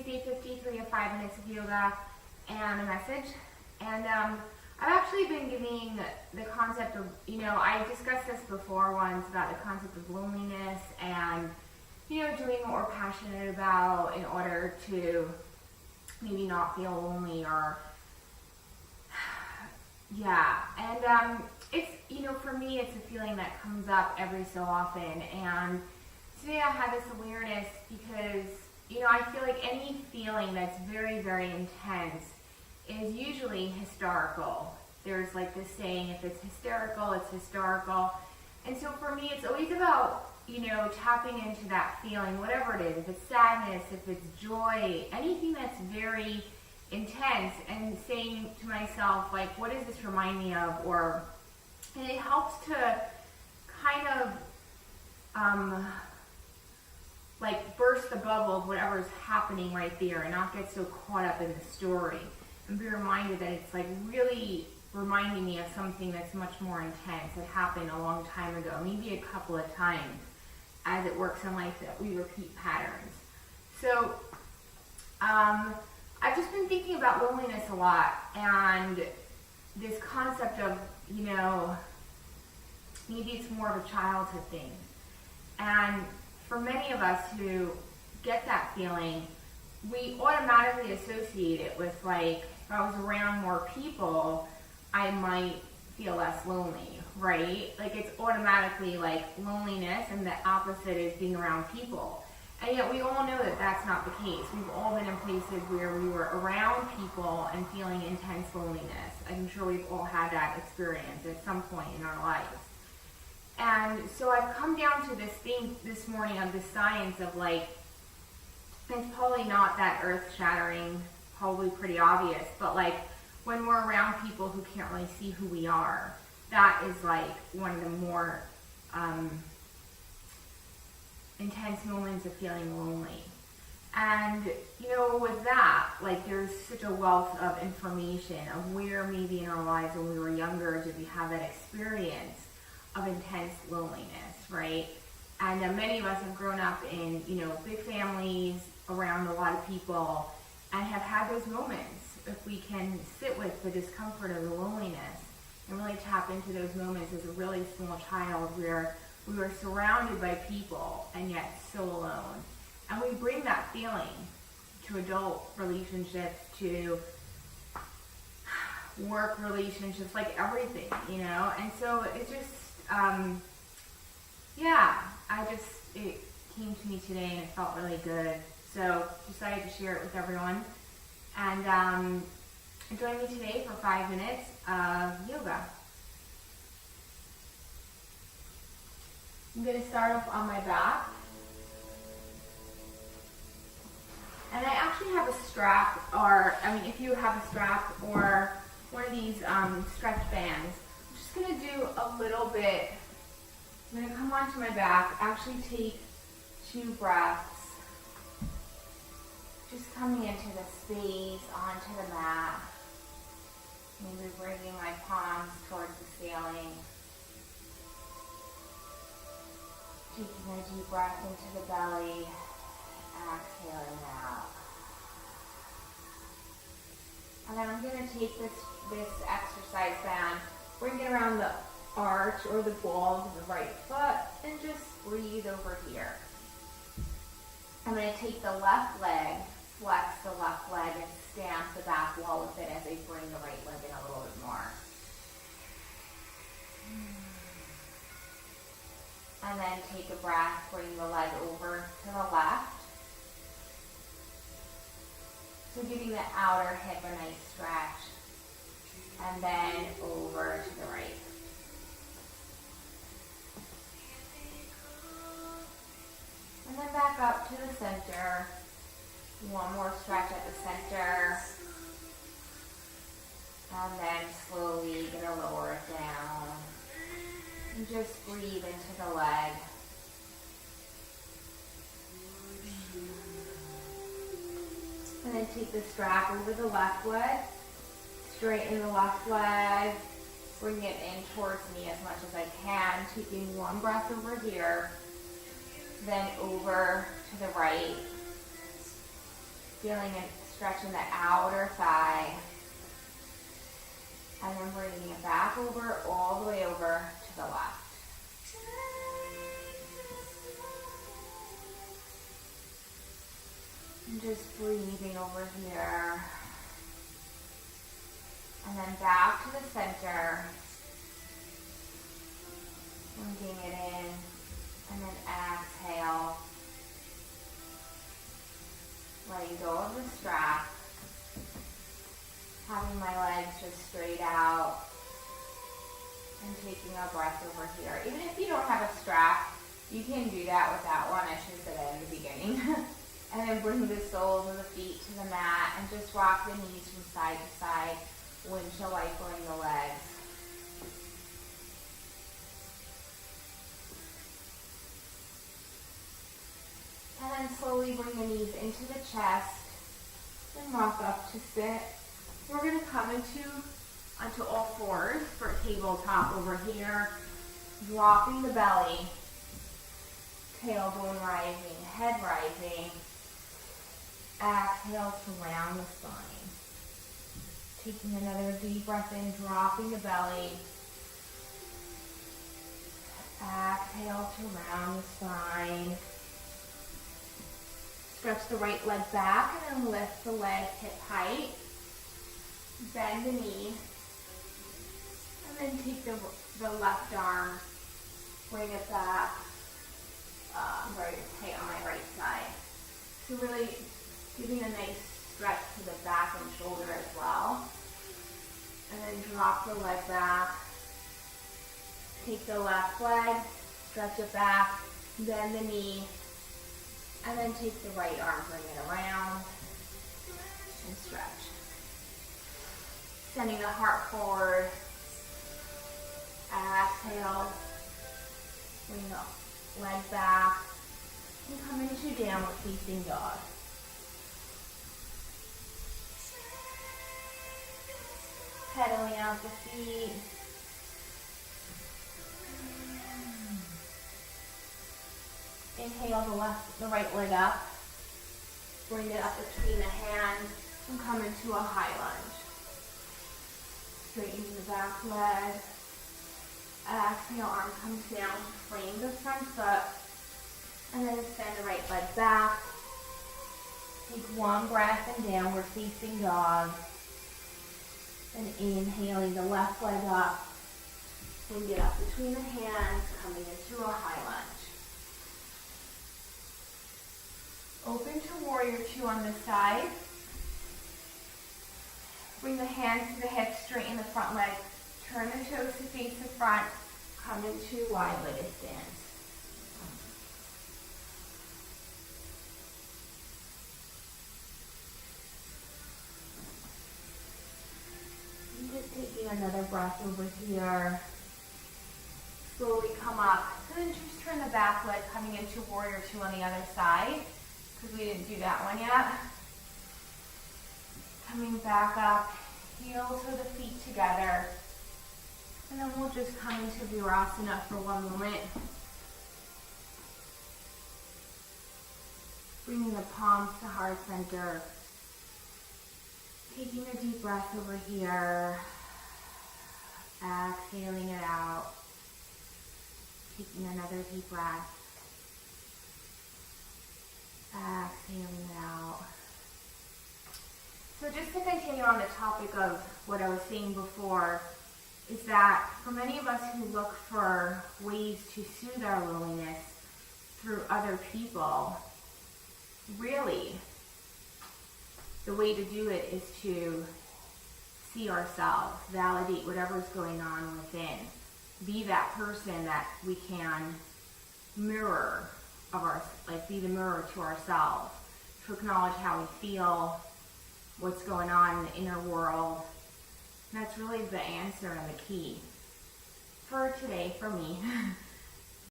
today's day 53 of 5 minutes of yoga and a message. And I've actually been giving the concept of, I discussed this before once about the concept of loneliness and, doing what we're passionate about in order to maybe not feel lonely or, yeah. And it's, for me, it's a feeling that comes up every so often. And today I had this awareness because, I feel like any feeling that's very, very intense is usually historical. There's like this saying, if it's hysterical, it's historical. And so for me, it's always about, tapping into that feeling, whatever it is, if it's sadness, if it's joy, anything that's very intense, and saying to myself, like, what does this remind me of? And it helps to kind of, burst the bubble of whatever's happening right there and not get so caught up in the story and be reminded that it's like really reminding me of something that's much more intense that happened a long time ago, maybe a couple of times, as it works in life that we repeat patterns. So I've just been thinking about loneliness a lot and this concept of, maybe it's more of a childhood thing. And for many of us who get that feeling, we automatically associate it with, like, if I was around more people, I might feel less lonely, right? Like, it's automatically like loneliness, and the opposite is being around people. And yet we all know that that's not the case. We've all been in places where we were around people and feeling intense loneliness. I'm sure we've all had that experience at some point in our lives. And so I've come down to this thing this morning of the science of, like, it's probably not that earth-shattering, probably pretty obvious, but like when we're around people who can't really see who we are, that is like one of the more intense moments of feeling lonely. And, with that, like, there's such a wealth of information of where maybe in our lives when we were younger did we have that experience of intense loneliness, right? And many of us have grown up in, big families, around a lot of people, and have had those moments. If we can sit with the discomfort of the loneliness and really tap into those moments as a really small child where we were surrounded by people and yet so alone. And we bring that feeling to adult relationships, to work relationships, like everything, And so it just, it came to me today and it felt really good. So decided to share it with everyone. And join me today for 5 minutes of yoga. I'm going to start off on my back. And I actually have a strap, if you have a strap or one of these stretch bands, I'm just going to do a little bit. I'm going to come onto my back, actually take 2 breaths, just coming into the space, onto the mat, maybe bringing my palms towards the ceiling, taking a deep breath into the belly, exhaling out. And then I'm going to take this exercise band, bring it around the arch or the ball of the right foot, and just breathe over here. I'm going to take the left leg, flex the left leg, and stamp the back wall with it as I bring the right leg in a little bit more. And then take a breath, bring the leg over to the left. So giving the outer hip a nice stretch. And then over to the right. And then back up to the center. One more stretch at the center. And then slowly gonna lower it down. And just breathe into the leg. And then take the strap over the left leg. Straighten the left leg. Bring it in towards me as much as I can. Taking one breath over here. Then over to the right. feeling it stretching the outer thigh. And then bringing it back over, all the way over to the left. And just breathing over here. And then back to the center. Bringing it in. And then exhale. Letting go of the strap. Having my legs just straight out. And taking a breath over here. Even if you don't have a strap, you can do that without one. I should have said that in the beginning. And then bring the soles of the feet to the mat and just rock the knees from side to side, windshield wipering the legs. And then slowly bring the knees into the chest and rock up to sit. We're going to come onto all fours for a tabletop over here, dropping the belly, tailbone rising, head rising. Exhale to round the spine. Taking another deep breath in, dropping the belly. Exhale to round the spine. Stretch the right leg back and then lift the leg hip height. Bend the knee. And then take the left arm, bring it back. Very tight on my right side. So really giving a nice stretch to the back and shoulder as well. And then drop the leg back. Take the left leg, stretch it back, bend the knee, and then take the right arm, bring it around, and stretch. Sending the heart forward. Exhale. Bring the leg back, and come into downward facing dog. Pedaling out the feet. Inhale the right leg up. Bring it up between the hands and come into a high lunge. Straighten the back leg. Exhale, arm comes down to frame the front foot. And then extend the right leg back. Take one breath in downward facing dog. And inhaling the left leg up. Bring it up between the hands, coming into a high lunge. Open to warrior two on this side. Bring the hands to the hips, straighten the front leg. Turn the toes to face the front. Come into wide-legged stance. And just taking another breath over here. Slowly come up. And then just turn the back leg, coming into warrior two on the other side, because we didn't do that one yet. Coming back up, heels or the feet together. And then we'll just come into Virasana for one moment. Bringing the palms to heart center. Taking a deep breath over here. Exhaling it out. Taking another deep breath. Exhaling it out. So just to continue on the topic of what I was saying before, is that for many of us who look for ways to soothe our loneliness through other people, really, the way to do it is to see ourselves, validate whatever's going on within, be that person that we can mirror be the mirror to ourselves, to acknowledge how we feel, what's going on in the inner world. And that's really the answer and the key for today, for me.